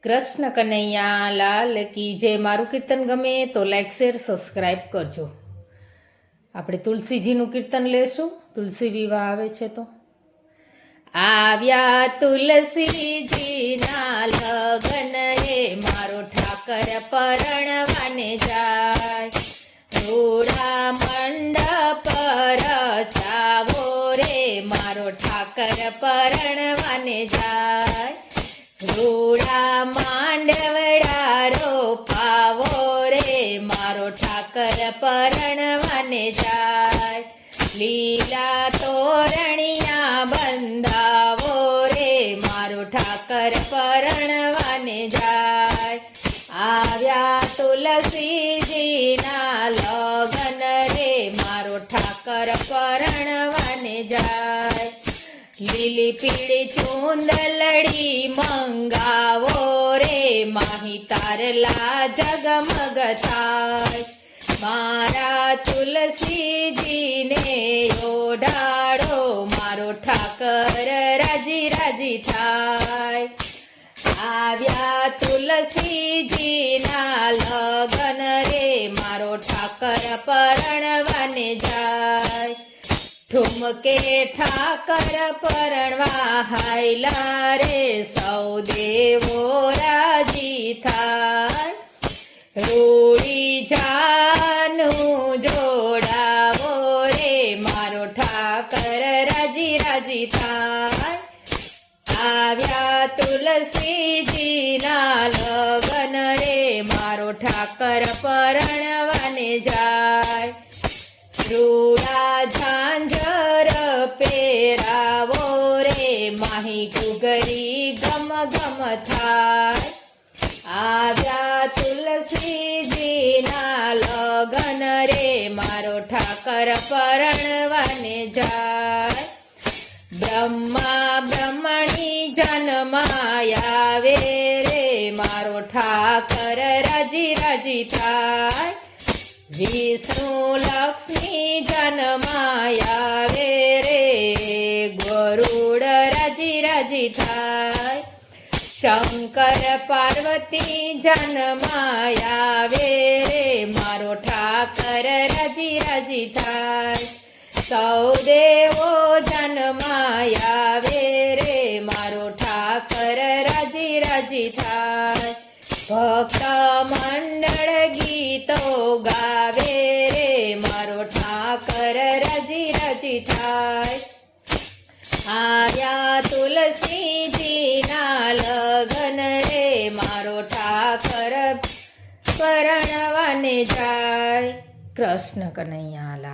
કૃષ્ણ કનૈયા લાલ કી જય। મારું કીર્તન ગમે તો લાઈક શેર સબસ્ક્રાઈબ કરજો। આપણે તુલસીજીનું કીર્તન લેશું। તુલસી વિવાહ આવે છે તો આવ્યા તુલસીજીના લગન રે, મારો ઠાકર પરણવાને જાય। રૂડા મંડપ રચાવો રે, મારો ઠાકર પરણવાને જાય। રૂડા માંડવડા રોપાવો રે, મારો ઠાકર પરણવાને જાય। લીલા તોરણિયા બંધાવો રે, મારો ઠાકર પરણવાને જાય। આવ્યા તુલસીજીના લગન રે, મારો ઠાકર પરણવાને જાય। લીલી પીળી ચૂંદલડી મંગાવો રે, માહી તારલા જગમગ થાય। મારા તુલસીજીને ઓઢાડો, મારો ઠાકર રાજી રાજી થાય। આવ્યા તુલસીજીના લગન રે, મારો ઠાકર પરણવાને જાય। ઠુમકે ઠાકર પરણવા હાયલા રે, સૌ દેવો રાજી થાય। રૂડી જાનું જોડાવો રે, મારો ઠાકર રાજી રાજી થાય। આવ્યા તુલસીજીના લગન રે, મારો ઠાકર પરણવાને જાય। રૂડા ઝાંઝર પહેરાવો રે, માહી ઘૂઘરી ગમ ગમ થાય। આવ્યા તુલસીજીના લગન રે, મારો ઠાકર પરણવાને જાય। બ્રહ્મા બ્રહ્મણી જન્માયાવે રે, મારો ઠાકર રાજી રાજી થાય। વિષ્ણુ લક્ષ્મી જન્માયાવે રે, ગરુડ રાજી રાજી થાય। શંકર પાર્વતી જન્માયાવે રે, મારો ઠાકર રાજી રાજી થાય। સૌ દેવો જન્માયાવે રે, મારો ઠાકર રાજી રાજી થાય। ભક્ત મંડળ ગીતો ગાવે રે, મારો ઠાકર રાજી રાજી થાય। આવ્યા તુલસીજીના લગન રે, મારો ઠાકર પરણવાને જાય। કૃષ્ણ કનૈયા લાલ।